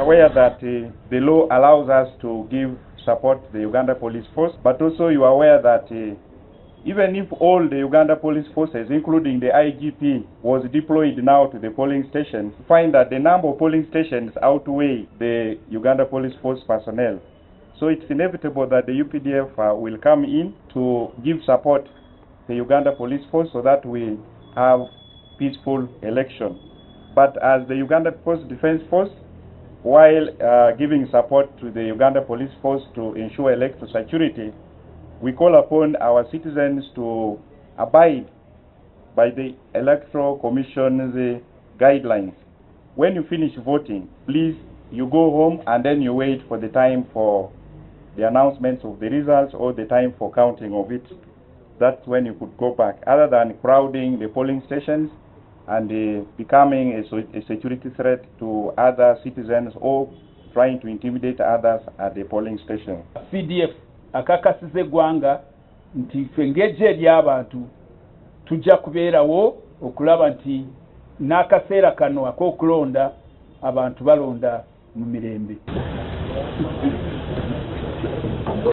Aware that the law allows us to give support to the Uganda Police Force, but also you are aware that even if all the Uganda Police Forces, including the IGP, was deployed now to the polling stations, you find that the number of polling stations outweigh the Uganda Police Force personnel. So it's inevitable that the UPDF will come in to give support to the Uganda Police Force so that we have peaceful election. But as the Uganda Coast Defense Force, while giving support to the Uganda Police Force to ensure electoral security, we call upon our citizens to abide by the Electoral Commission's guidelines. When you finish voting, please, you go home and then you wait for the time for the announcements of the results or the time for counting of it. That's when you could go back, other than crowding the polling stations and becoming a security threat to other citizens or trying to intimidate others at the polling station. PDF akakasiza eggwanga nti ffe ng'eggye ery'abantu tujja kubeerawo okulaba nti n'akaseera kano ak'okulonda abantu balonda mu mirembe.